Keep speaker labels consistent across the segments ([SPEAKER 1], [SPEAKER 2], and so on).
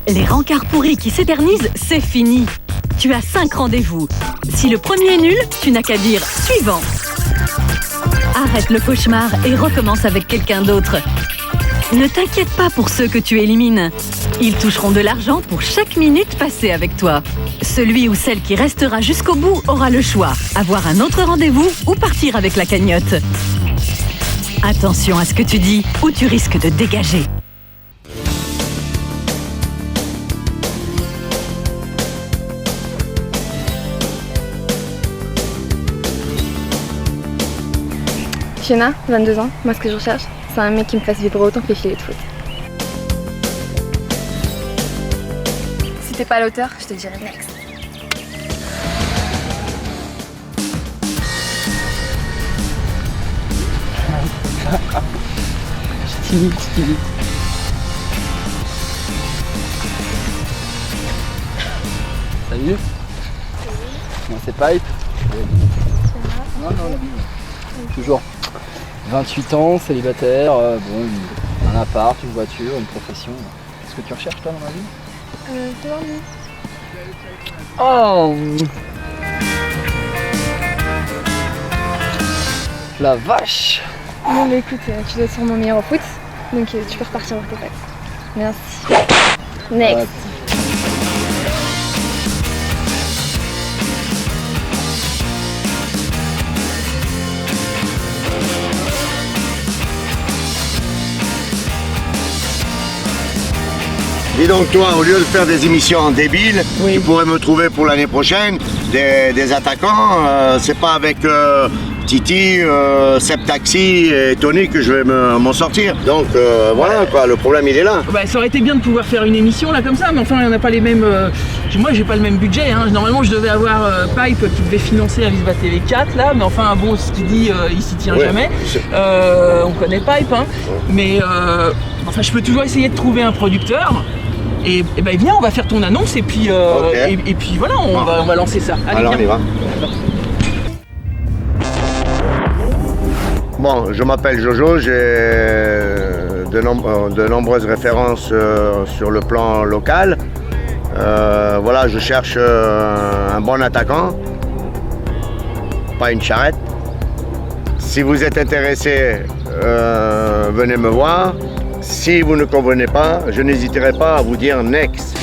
[SPEAKER 1] Les rencarts pourris qui s'éternisent, c'est fini. Tu as 5 rendez-vous. Si le premier est nul, tu n'as qu'à dire « suivant ». Arrête le cauchemar et recommence avec quelqu'un d'autre. Ne t'inquiète pas pour ceux que tu élimines. Ils toucheront de l'argent pour chaque minute passée avec toi. Celui ou celle qui restera jusqu'au bout aura le choix, avoir un autre rendez-vous ou partir avec la cagnotte. Attention à ce que tu dis ou tu risques de dégager.
[SPEAKER 2] Fiona, 22 ans, moi ce que je recherche, c'est un mec qui me fasse vibrer autant que les filets de foot. Si t'es pas à la hauteur, je te dirai next.
[SPEAKER 3] Timide. Salut. Moi c'est Pipe. Non. Toujours 28 ans, célibataire, un appart, une voiture, une profession. Qu'est-ce que tu recherches toi dans la vie? Oh, la vache.
[SPEAKER 2] Bon bah écoute, tu dois être sûrement meilleur au foot, donc tu peux repartir voir tes potes. Merci. Next.
[SPEAKER 3] Ouais.
[SPEAKER 4] Dis donc toi, au lieu de faire des émissions en débile,
[SPEAKER 3] Oui.
[SPEAKER 4] tu pourrais me trouver pour l'année prochaine des attaquants. C'est pas avec Titi, Seb Taxi et Tony que je vais m'en sortir. Donc voilà quoi, le problème il est là.
[SPEAKER 5] Bah, ça aurait été bien de pouvoir faire une émission là comme ça, mais enfin on n'a pas les mêmes. Moi j'ai pas le même budget. Hein. Normalement je devais avoir Pipe qui devait financer Avisba TV 4 là, mais enfin bon ce qu'il dit il s'y tient
[SPEAKER 4] Ouais,
[SPEAKER 5] jamais. On connaît Pipe, hein. Mais enfin je peux toujours essayer de trouver un producteur. Et ben viens, on va faire ton annonce et puis
[SPEAKER 4] Ok.
[SPEAKER 5] et puis voilà, on va lancer ça. Allez,
[SPEAKER 4] Alors on
[SPEAKER 5] viens.
[SPEAKER 4] y va. Bon, je m'appelle Jojo, j'ai de nombreuses références sur le plan local. Voilà, je cherche un bon attaquant, pas une charrette. Si vous êtes intéressé, venez me voir. Si vous ne convenez pas, je n'hésiterai pas à vous dire next.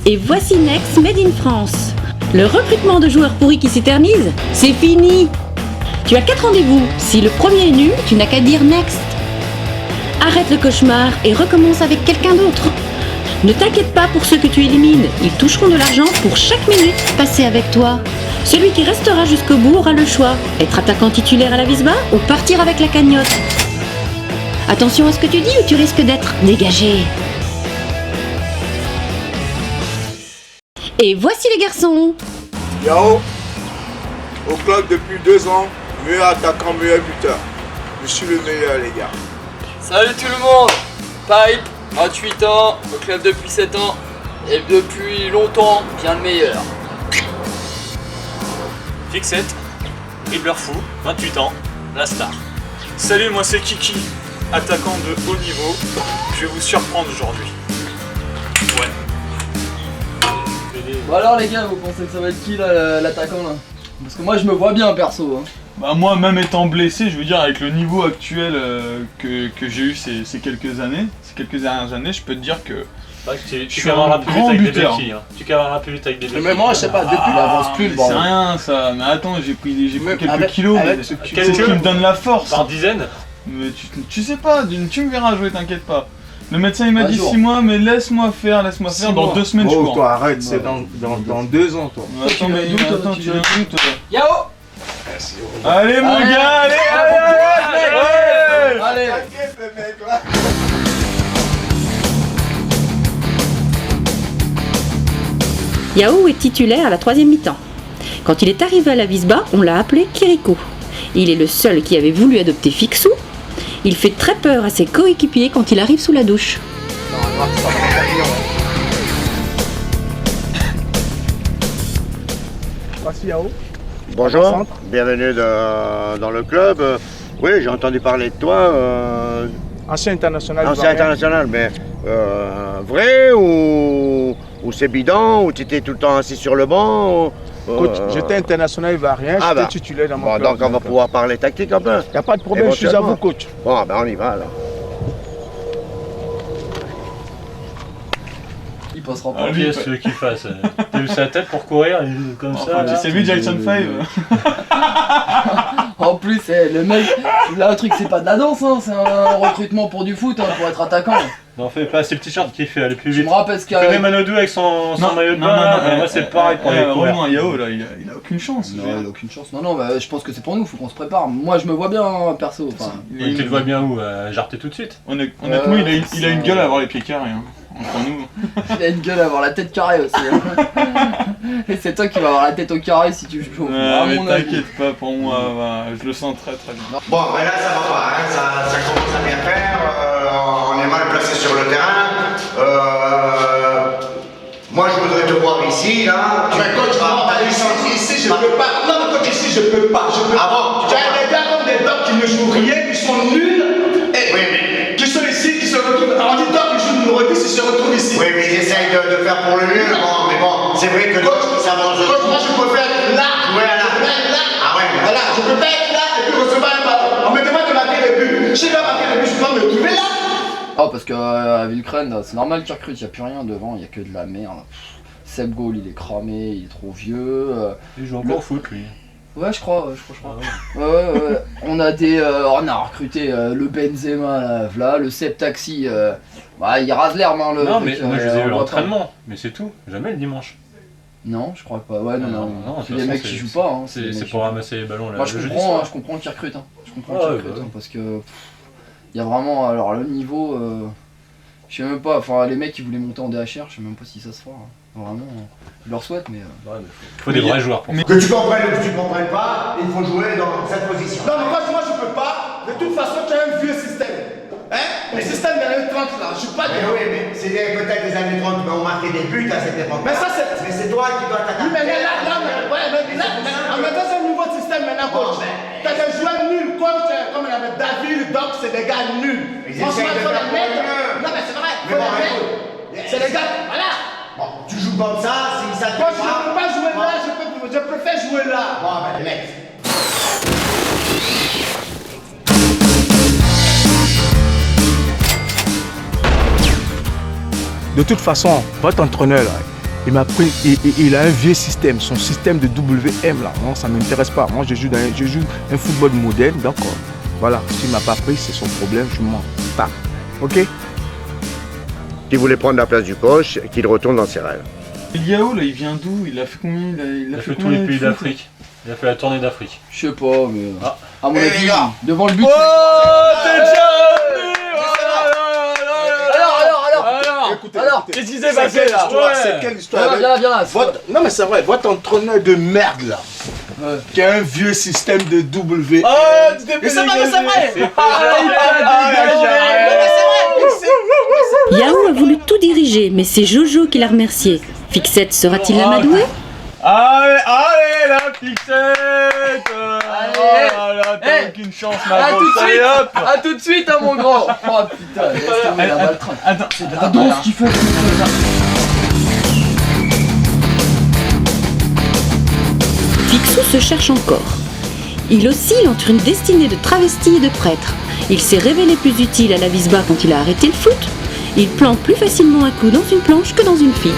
[SPEAKER 6] Et voici Next Made in France. Le recrutement de joueurs pourris qui s'éternise, c'est fini. Tu as 4 rendez-vous. Si le premier est nul, tu n'as qu'à dire Next. Arrête le cauchemar et recommence avec quelqu'un d'autre. Ne t'inquiète pas pour ceux que tu élimines. Ils toucheront de l'argent pour chaque minute passée avec toi. Celui qui restera jusqu'au bout aura le choix. Être attaquant titulaire à la Visba ou partir avec la cagnotte. Attention à ce que tu dis ou tu risques d'être dégagé. Et voici les garçons.
[SPEAKER 7] Yao, au club depuis 2 ans, meilleur attaquant, meilleur buteur. Je suis le meilleur les gars.
[SPEAKER 3] Salut tout le monde. Pipe, 28 ans, au club depuis 7 ans. Et depuis longtemps, bien le meilleur.
[SPEAKER 8] Fixette, dribbleur fou, 28 ans, la star. Salut, moi c'est Kiki, attaquant de haut niveau. Je vais vous surprendre aujourd'hui. Ouais.
[SPEAKER 3] Bon alors les gars, vous pensez que ça va être qui là, l'attaquant là? Parce que moi je me vois bien perso. Hein.
[SPEAKER 9] Bah moi, même étant blessé, je veux dire, avec le niveau actuel que j'ai eu ces quelques dernières années, je peux te dire que
[SPEAKER 8] Tu
[SPEAKER 9] suis
[SPEAKER 8] cavareras
[SPEAKER 9] un
[SPEAKER 8] plus
[SPEAKER 9] grand
[SPEAKER 8] vite avec des
[SPEAKER 9] buteur.
[SPEAKER 8] défis. Hein. Tu cavareras plus vite avec des défis.
[SPEAKER 7] Mais moi je sais pas, depuis
[SPEAKER 3] il avance plus le
[SPEAKER 9] c'est
[SPEAKER 3] bordel.
[SPEAKER 9] rien ça, mais attends, j'ai pris quelques
[SPEAKER 7] avec-
[SPEAKER 9] kilos,
[SPEAKER 7] avec
[SPEAKER 9] mais
[SPEAKER 7] ce
[SPEAKER 9] c'est
[SPEAKER 7] kilo-
[SPEAKER 9] ce qui me donne la force.
[SPEAKER 8] Par dizaines.
[SPEAKER 9] Mais tu sais pas, tu me verras jouer, t'inquiète pas. Le médecin il m'a
[SPEAKER 3] Un
[SPEAKER 9] dit
[SPEAKER 3] jour.
[SPEAKER 9] 6 mois, mais laisse-moi faire, dans
[SPEAKER 3] mois.
[SPEAKER 9] 2 semaines je
[SPEAKER 7] Oh
[SPEAKER 9] cours.
[SPEAKER 7] toi arrête, c'est dans 2 ans toi.
[SPEAKER 9] Mais attends, mais attends, tu viens d'où toi?
[SPEAKER 3] Yao.
[SPEAKER 9] Allez mon
[SPEAKER 3] Allez,
[SPEAKER 9] gars, allez,
[SPEAKER 3] Allez.
[SPEAKER 7] T'inquiète le mec là.
[SPEAKER 6] Yao est titulaire à la 3e mi-temps. Quand il est arrivé à la Visba, on l'a appelé Kiriko. Il est le seul qui avait voulu adopter Fixou. Il fait très peur à ses coéquipiers quand il arrive sous la douche.
[SPEAKER 7] Voici Yao.
[SPEAKER 4] Bonjour, bienvenue dans le club. Oui, j'ai entendu parler de toi.
[SPEAKER 10] Ancien international.
[SPEAKER 4] Ancien international, mais vrai ou c'est bidon, ou tu étais tout le temps assis sur le banc
[SPEAKER 10] Coach, j'étais international ivoirien, j'étais titulaire dans mon club.
[SPEAKER 4] Donc on va pouvoir parler tactique un peu.
[SPEAKER 10] Il n'y a pas de problème, je suis à vous, coach.
[SPEAKER 4] Bon, ben on y va alors.
[SPEAKER 3] Il passera
[SPEAKER 8] pas. Qui est-ce que tu veux qu'il fasse? T'as vu sa tête pour courir comme ça là.
[SPEAKER 9] Tu sais vu Jackson 5
[SPEAKER 3] En plus, le mec, là le truc c'est pas de la danse, hein, c'est un recrutement pour du foot, hein, pour être attaquant.
[SPEAKER 8] Non, fais pas, c'est le t-shirt qui fait aller plus vite.
[SPEAKER 3] Je me rappelle ce qu'il y a.
[SPEAKER 8] Tu connais Manodou avec son maillot de bain? Moi c'est pareil pour les courir.
[SPEAKER 9] Vraiment, Yao là, il a aucune chance.
[SPEAKER 3] Non, il a aucune chance. Non, bah, je pense que c'est pour nous, faut qu'on se prépare. Moi je me vois bien, hein, perso. Enfin,
[SPEAKER 8] tu te vois bien où? Jarté tout de suite?
[SPEAKER 9] Honnêtement, il a une gueule à avoir les pieds carrés. Hein. Entre nous.
[SPEAKER 3] Il a une gueule à avoir la tête carrée aussi. Hein. Et c'est toi qui vas avoir la tête au carré si tu joues.
[SPEAKER 9] Mais t'inquiète pas, pour moi, je le sens très très bien.
[SPEAKER 4] Bon, mais là ça va pas, hein. Ça commence à bien faire. On est mal placé sur le terrain. Moi je voudrais te voir ici, là.
[SPEAKER 7] Mais coach, ici je peux pas. Non, mais coach, ici je peux pas. Ah bon? Tu as des gars comme des dogs qui ne jouent rien, qui sont nuls. Et oui, mais qui sont ici, qui se retrouvent. On dit dogs qui jouent numéro 10, ils se retrouvent ici.
[SPEAKER 4] Oui, mais ils essayent de faire pour le mieux. Bon, mais bon, c'est vrai que
[SPEAKER 7] coach,
[SPEAKER 4] ça va.
[SPEAKER 7] Coach, moi je préfère être là.
[SPEAKER 4] Ouais, là. Ah ouais, mais...
[SPEAKER 7] Voilà, je peux pas être là et puis recevoir un ballon. On me demande de marquer le but. Si je dois marquer le but, je dois me trouver là.
[SPEAKER 3] Oh, parce qu'à Villecrène, c'est normal qu'ils recrutent, il n'y a plus rien devant, il n'y a que de la merde. Seb Gaulle, il est cramé, il est trop vieux.
[SPEAKER 8] Il joue encore au foot, lui.
[SPEAKER 3] Ouais, je crois. Ouais. On a recruté le Benzema, là, le Seb Taxi. Il rase l'herbe, hein, le.
[SPEAKER 8] Non, mais moi je les ai eu à l'entraînement, mais c'est tout, jamais le dimanche.
[SPEAKER 3] Non, je crois pas. Ouais, non. C'est des mecs qui jouent pas. Hein,
[SPEAKER 8] c'est pour ramasser les ballons là.
[SPEAKER 3] Moi, je comprends qu'ils recrutent. Hein. Je comprends qu'ils recrutent, parce que. Il y a vraiment. Alors, le niveau. Je sais même pas. Enfin, les mecs qui voulaient monter en DHR, je sais même pas si ça se fera. Hein. Vraiment, je leur souhaite, mais.
[SPEAKER 8] Il faut des vrais joueurs pour ça.
[SPEAKER 4] Que tu comprennes ou que tu comprennes pas, il faut jouer dans cette position.
[SPEAKER 7] Non, mais moi je peux pas. De toute façon, tu as un vieux système. Hein? Le système des années 30 là, je suis pas bien.
[SPEAKER 4] Oui, mais c'est peut-être des années 30, mais on marquait des buts à cette époque.
[SPEAKER 7] Mais ça, c'est.
[SPEAKER 4] Mais c'est toi qui dois t'attaquer.
[SPEAKER 7] Oui, mais là, on est dans un nouveau système maintenant, coach. T'as des joueurs nuls, comme on avait David, Doc, c'est des gars nuls. Franchement, il faut les mettre. Non, mais c'est vrai, faut les mettre. C'est les gars, voilà.
[SPEAKER 4] Bon, tu joues comme ça, si ça te
[SPEAKER 7] moi, je ne peux pas jouer là, je préfère jouer là.
[SPEAKER 4] Bon, ben, mec.
[SPEAKER 10] De toute façon, votre entraîneur, là, il m'a pris, il a un vieux système, son système de WM, là. Non, ça ne m'intéresse pas. Moi, je joue un football moderne, donc voilà. S'il ne m'a pas pris, c'est son problème, je m'en tape. Ok?
[SPEAKER 4] Qui voulait prendre la place du coach, qu'il retourne dans ses rêves.
[SPEAKER 9] Yao, là, il vient d'où? Il a fait combien?
[SPEAKER 8] Il a fait tous les pays d'Afrique. Il a fait la tournée d'Afrique.
[SPEAKER 3] Je sais pas, mais. À mon avis, devant le but.
[SPEAKER 9] Oh, t'es déjà revenu!
[SPEAKER 3] Alors,
[SPEAKER 10] qu'est-ce qui s'est passé là? C'est quelle histoire?
[SPEAKER 3] Viens là.
[SPEAKER 10] Non, mais c'est vrai, votre entraîneur de merde là, qui a un vieux système de WM.
[SPEAKER 9] Oh, tu t'es fait
[SPEAKER 3] c'est vrai!
[SPEAKER 6] Yao a voulu tout diriger, mais c'est Jojo qui l'a remercié. Fixette sera-t-il l'amadoué?
[SPEAKER 9] Allez, la fixette! T'as aucune chance, ma grosse.
[SPEAKER 3] À tout de suite, hein, mon grand! Oh putain, laisse tomber la baltringue.
[SPEAKER 9] Attends,
[SPEAKER 3] c'est de la danse qu'il fait.
[SPEAKER 6] Fixou se cherche encore. Il oscille entre une destinée de travesti et de prêtre. Il s'est révélé plus utile à la Visba quand il a arrêté le foot. Il plante plus facilement un coup dans une planche que dans une fille.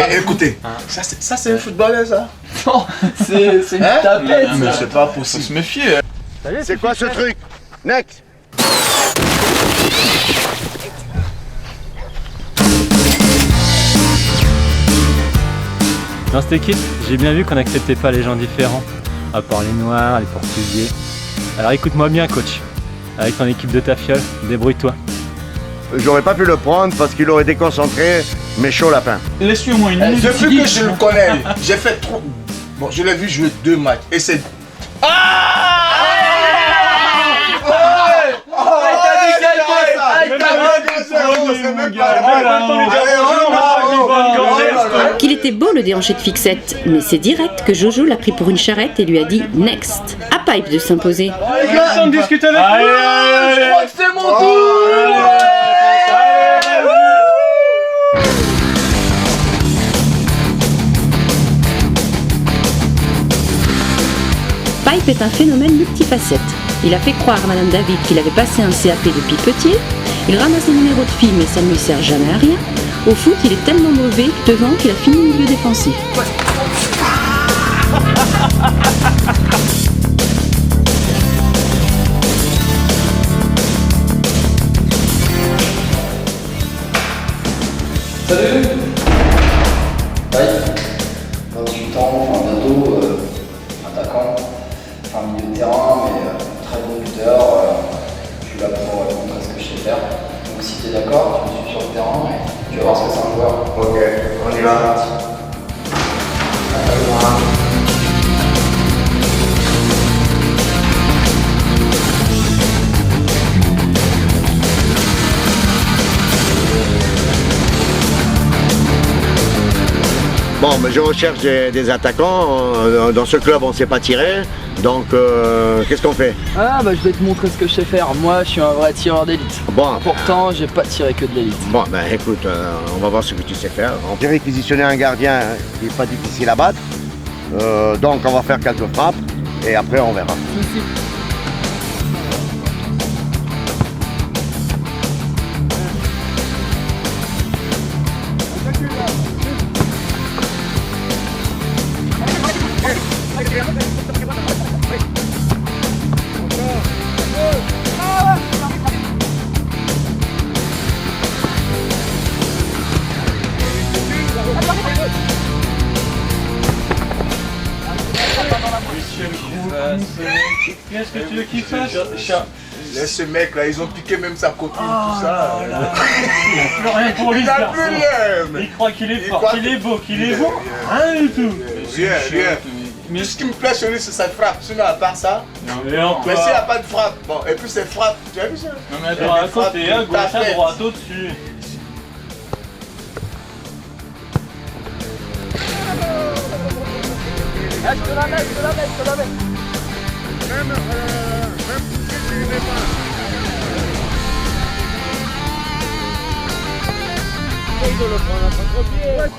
[SPEAKER 10] Écoutez, ça c'est un footballeur ça?
[SPEAKER 3] Non, c'est une tapette.
[SPEAKER 10] Mais c'est pas possible.
[SPEAKER 9] Faut se méfier.
[SPEAKER 4] C'est quoi ce truc? Next.
[SPEAKER 11] Dans cette équipe, j'ai bien vu qu'on n'acceptait pas les gens différents, à part les noirs, les portugais. Alors écoute-moi bien, coach. Avec ton équipe de ta fiole, débrouille-toi.
[SPEAKER 4] J'aurais pas pu le prendre parce qu'il aurait déconcentré mes chauds lapins.
[SPEAKER 9] Laisse-lui au moins une minute.
[SPEAKER 10] Depuis que je le connais, j'ai fait trop. Bon, je l'ai vu jouer 2 matchs et c'est.
[SPEAKER 6] Qu'il était beau le déhanché de Fixette, mais c'est direct que Jojo l'a pris pour une charrette et lui a dit next. À Pipe de s'imposer.
[SPEAKER 9] Personne discute avec moi.
[SPEAKER 3] Je crois que c'est mon tour.
[SPEAKER 6] Pipe est un phénomène multifacette. Il a fait croire à Madame David qu'il avait passé un CAP depuis petit. Il ramasse les numéros de filles mais ça ne lui sert jamais à rien. Au foot, il est tellement mauvais que 2 ans qu'il a fini milieu défensif.
[SPEAKER 3] Salut. Bye. 28 ans, bientôt, attaquant, enfin milieu de terrain, mais très bon buteur. Je suis là pour montrer ce que je sais faire. Donc si tu es d'accord, je me suis sur le terrain, tu vas voir ce que c'est un joueur.
[SPEAKER 4] Ok, on y va. Bon, mais je recherche des attaquants. Dans ce club, on ne s'est pas tiré. Donc, qu'est-ce qu'on fait?
[SPEAKER 3] Ah bah je vais te montrer ce que je sais faire. Moi, je suis un vrai tireur d'élite.
[SPEAKER 4] Bon.
[SPEAKER 3] Pourtant, j'ai pas tiré que de l'élite.
[SPEAKER 4] Bon, ben écoute, on va voir ce que tu sais faire. On peut réquisitionner un gardien qui n'est pas difficile à battre. Donc, on va faire quelques frappes et après, on verra.
[SPEAKER 9] Qu'est-ce que tu veux qu'il fasse?
[SPEAKER 10] Laisse ce mec là, ils ont piqué même sa copine, tout ça.
[SPEAKER 9] Il n'a plus rien pour lui,
[SPEAKER 10] Il
[SPEAKER 9] ce
[SPEAKER 10] n'a
[SPEAKER 9] garçon.
[SPEAKER 10] plus rien.
[SPEAKER 9] Il croit qu'il est fort, qu'il est beau, qu'il est bon. Rien du tout.
[SPEAKER 10] Rien. Tout ce qui me plaît chez lui, c'est sa frappe. Sinon, à part ça, mais s'il n'y a pas de frappe, bon, et puis c'est frappe, tu as vu ça?
[SPEAKER 9] Non mais attends, à côté, à gauche, à droite, au-dessus.
[SPEAKER 3] Ah, je te la mets.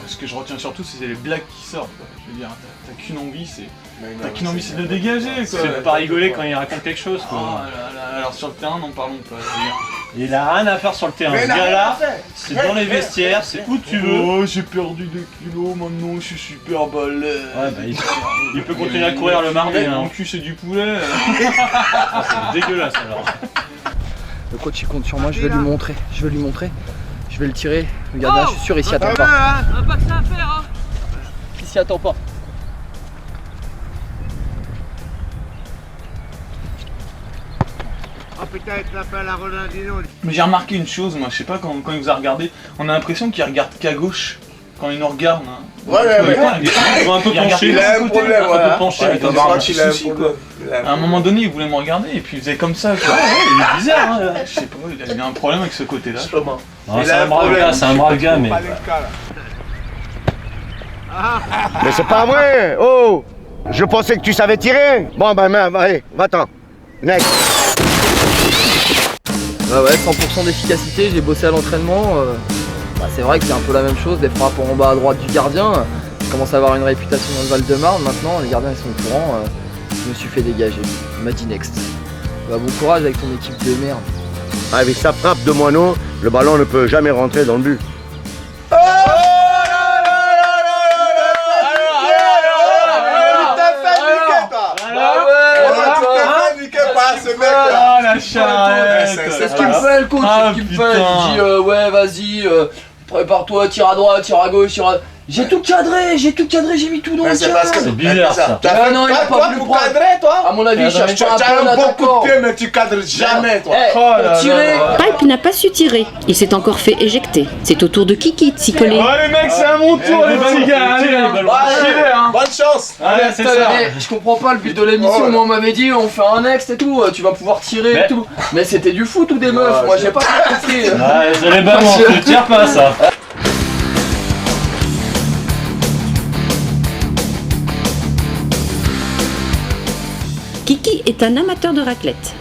[SPEAKER 9] Ce que je retiens surtout, c'est les blagues qui sortent. Quoi. Je veux dire, t'as qu'une envie, c'est de dégager. Quoi.
[SPEAKER 11] C'est de pas rigoler quand il raconte quelque chose. Quoi.
[SPEAKER 9] Oh là là, alors sur le terrain, n'en parlons pas.
[SPEAKER 11] Il a rien à faire sur le terrain. Ce gars-là, c'est dans les vestiaires, c'est où tu veux.
[SPEAKER 9] Oh, j'ai perdu 2 kilos, maintenant je suis super balèze.
[SPEAKER 11] Ouais, bah, il peut continuer à courir le mardi.
[SPEAKER 9] Mon cul, c'est du poulet.
[SPEAKER 11] C'est dégueulasse alors.
[SPEAKER 3] Le coach il compte sur moi, je vais lui montrer. Je vais le tirer. Le gardien, je suis sûr, il s'y attend pas.
[SPEAKER 5] On a pas que ça à faire, hein.
[SPEAKER 3] Il s'y attend pas.
[SPEAKER 4] Oh putain, il te l'appelle à Ronaldinho.
[SPEAKER 9] Mais j'ai remarqué une chose, moi, je sais pas, quand il nous a regardé, on a l'impression qu'il regarde qu'à gauche. Quand il nous regarde, hein.
[SPEAKER 10] Ouais.
[SPEAKER 11] Il va un peu pencher.
[SPEAKER 10] Il a un problème,
[SPEAKER 11] un peu penché.
[SPEAKER 9] Il doit avoir un petit souci, quoi. À un moment donné, il voulait me regarder et puis il faisait comme ça, quoi. Il est bizarre, hein. Je sais pas, il a un problème avec ce côté-là.
[SPEAKER 11] C'est un brave gars, mais...
[SPEAKER 4] Mais c'est pas vrai. Oh, je pensais que tu savais tirer. Bon, ben, allez, va-t'en. Next.
[SPEAKER 3] Ouais, 100% d'efficacité, j'ai bossé à l'entraînement. C'est vrai que c'est un peu la même chose, des frappes en bas à droite du gardien. Je commence à avoir une réputation dans le Val-de-Marne maintenant, les gardiens ils sont au courant. Je me suis fait dégager. Il m'a dit next. Bon courage avec ton équipe de merde.
[SPEAKER 4] Avec sa frappe de moineau, le ballon ne peut jamais rentrer dans le but.
[SPEAKER 9] Ah la charrette!
[SPEAKER 3] C'est ce qu'il me fait le coach, c'est ce qu'il me fait. Il dit ouais vas-y, prépare-toi, tire à droite, tire à gauche, tire à... J'ai tout cadré, j'ai mis tout dans le cadre.
[SPEAKER 11] C'est bizarre ça.
[SPEAKER 3] Non, il est pas plus
[SPEAKER 10] pour cadrer, toi?
[SPEAKER 3] À mon avis, il cherche
[SPEAKER 10] Tu
[SPEAKER 3] pas un peu
[SPEAKER 10] as un bon coup
[SPEAKER 3] d'attaquant.
[SPEAKER 10] de pied, mais tu cadres jamais, toi.
[SPEAKER 3] Pour tirer.
[SPEAKER 6] Pipe n'a pas su tirer. Il s'est encore fait éjecter. C'est au tour de Kiki de s'y coller.
[SPEAKER 9] Oh les mecs, c'est à mon tour les petits gars, allez,
[SPEAKER 10] Bonne
[SPEAKER 7] chance.
[SPEAKER 9] Allez, c'est ça.
[SPEAKER 3] Je comprends pas le but de l'émission, moi on m'avait dit on fait un next et tout, tu vas pouvoir tirer et tout. Mais c'était du foot ou des meufs, moi j'ai pas compris.
[SPEAKER 11] Ouais, désolé, maman, je te tire pas ça.
[SPEAKER 6] Kiki est un amateur de raclette.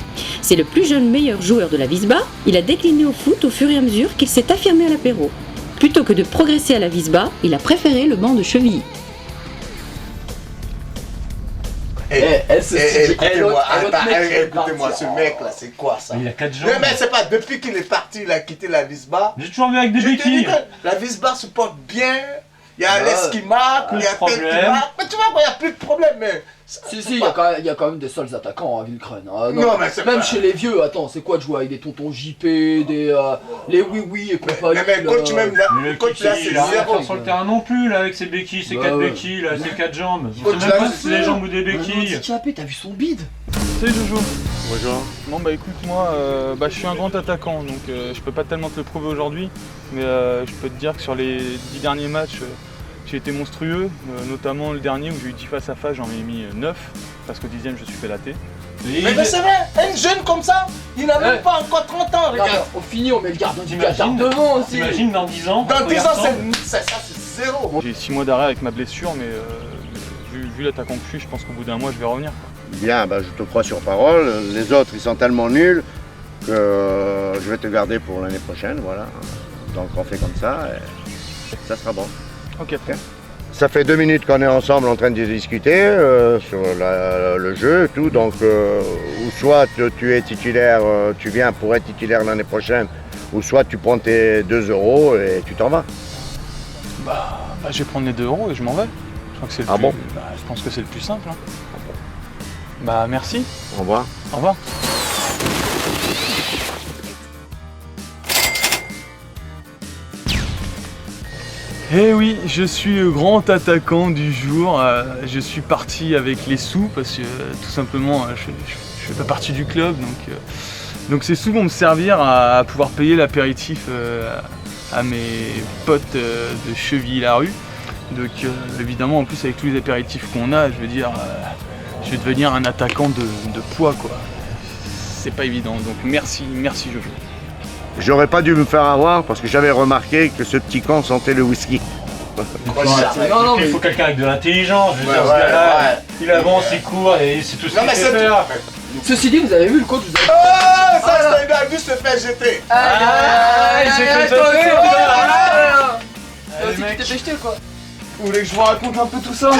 [SPEAKER 6] C'est le plus jeune meilleur joueur de la Visba. Il a décliné au foot au fur et à mesure qu'il s'est affirmé à l'apéro. Plutôt que de progresser à la Visba, il a préféré le banc de Chevilly.
[SPEAKER 7] Écoutez-moi, ce mec là, c'est quoi ça?
[SPEAKER 11] Il a 4 jambes.
[SPEAKER 7] Mais c'est pas depuis qu'il est parti, il a quitté la Visba.
[SPEAKER 11] J'ai toujours vu avec des béquilles.
[SPEAKER 7] La Visba se porte bien. Il y a Alès qui marque, il y a Tel qui marque. Mais tu vois, il n'y a plus de problème. Mais
[SPEAKER 3] si, il y a quand même des seuls attaquants à Villecreune. Hein.
[SPEAKER 7] Non, mais c'est
[SPEAKER 3] même
[SPEAKER 7] pas...
[SPEAKER 3] chez les vieux, attends, c'est quoi de jouer avec des tontons JP, les oui et compagnie.
[SPEAKER 7] Mais coach, même là,
[SPEAKER 11] le
[SPEAKER 7] coach là, c'est zéro.
[SPEAKER 11] Sur le terrain non plus, là, avec ses béquilles, ses 4 béquilles, là, ses 4 jambes. Je sais même pas si c'est des jambes ou des béquilles.
[SPEAKER 3] Handicapé, t'as vu son bide?
[SPEAKER 9] Salut Jojo.
[SPEAKER 11] Bonjour.
[SPEAKER 9] Bon bah écoute, moi je suis un grand attaquant, donc je peux pas tellement te le prouver aujourd'hui, mais je peux te dire que sur les 10 derniers matchs, j'ai été monstrueux, notamment le dernier où j'ai eu 10 face à face, j'en ai mis 9, parce qu'au 10e je suis fait latter.
[SPEAKER 7] Mais c'est vrai, un jeune comme ça, il n'a même pas encore 30 ans, regarde.
[SPEAKER 3] On finit, on met le gardien du Qatar devant aussi.
[SPEAKER 11] T'imagines dans 10 ans?
[SPEAKER 7] Dans 10 ans, c'est zéro.
[SPEAKER 9] J'ai 6 mois d'arrêt avec ma blessure, mais vu l'attaquant que je suis, je pense qu'au bout d'un mois je vais revenir.
[SPEAKER 4] Bien, bah, je te crois sur parole. Les autres, ils sont tellement nuls que je vais te garder pour l'année prochaine, voilà. Donc on fait comme ça et ça sera bon.
[SPEAKER 9] Ok.
[SPEAKER 4] Ça fait 2 minutes qu'on est ensemble en train de discuter sur le jeu et tout, donc ou soit tu es titulaire, tu viens pour être titulaire l'année prochaine, ou soit tu prends tes 2 € et tu t'en vas.
[SPEAKER 9] Bah, je vais prendre les 2 € et je m'en vais. Je crois que c'est le plus...
[SPEAKER 4] bon
[SPEAKER 9] je pense que c'est le plus simple. Hein. Bah merci.
[SPEAKER 4] Au revoir.
[SPEAKER 9] Au revoir. Eh oui, je suis le grand attaquant du jour. Je suis parti avec les sous parce que tout simplement je fais pas partie du club, donc ces sous vont me servir à pouvoir payer l'apéritif à mes potes de Chevilly-la-Rue. Donc évidemment, en plus avec tous les apéritifs qu'on a, je veux dire, je vais devenir un attaquant de poids quoi. C'est pas évident, donc merci Jojo.
[SPEAKER 4] J'aurais pas dû me faire avoir parce que j'avais remarqué que ce petit con sentait le whisky.
[SPEAKER 11] Non, il faut quelqu'un avec de l'intelligence, je veux dire, ce gars-là, il avance, il court et c'est tout ce qu'il sait faire.
[SPEAKER 3] Ceci dit, vous avez vu le coach, vous avez...
[SPEAKER 7] Oh, ça c'est un gars vu se faire jeter.
[SPEAKER 11] Il s'est fait jeter.
[SPEAKER 3] Tu t'es fait jeter quoi?
[SPEAKER 7] Vous voulez que je vous raconte un peu tout ça?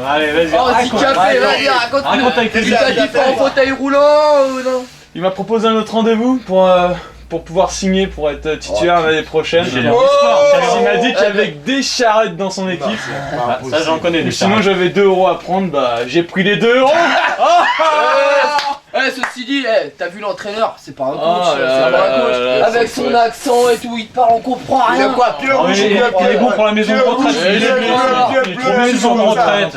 [SPEAKER 11] Allez, vas-y,
[SPEAKER 3] handicapé, vas-y, raconte
[SPEAKER 11] avec les
[SPEAKER 3] il t'a dit pas en fauteuil roulant ou non?
[SPEAKER 9] Il m'a proposé un autre rendez-vous pour pouvoir signer pour être titulaire l'année prochaine. Il m'a dit qu'il y avait des charrettes dans son équipe.
[SPEAKER 11] Ça j'en connais des
[SPEAKER 9] sinon j'avais 2 € à prendre, bah j'ai pris les 2 €.
[SPEAKER 3] Ceci dit, t'as vu l'entraîneur, c'est pas un coach, c'est un vrai coach. Avec son accent et tout, il te parle, on comprend rien.
[SPEAKER 7] Il est quoi, pied rouge?
[SPEAKER 11] Il est bon pour la maison de retraite. Il est trop maison de retraite.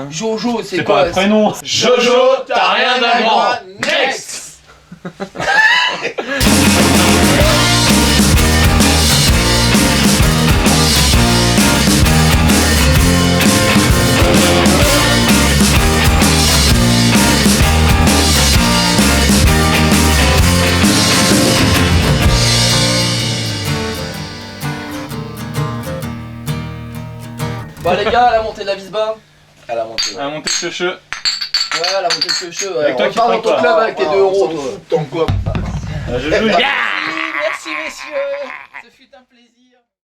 [SPEAKER 3] Jojo, c'est
[SPEAKER 11] quoi? C'est pas un prénom.
[SPEAKER 7] Jojo, t'as rien à voir. Next.
[SPEAKER 3] Bah les gars, la montée de la Visba.
[SPEAKER 9] À la montée de cheveux.
[SPEAKER 3] Ouais, la montée de cheveux.
[SPEAKER 11] Avec toi
[SPEAKER 3] on part dans ton club avec tes 2 €.
[SPEAKER 7] Ton quoi?
[SPEAKER 11] Je joue.
[SPEAKER 3] Merci messieurs, ce fut un plaisir.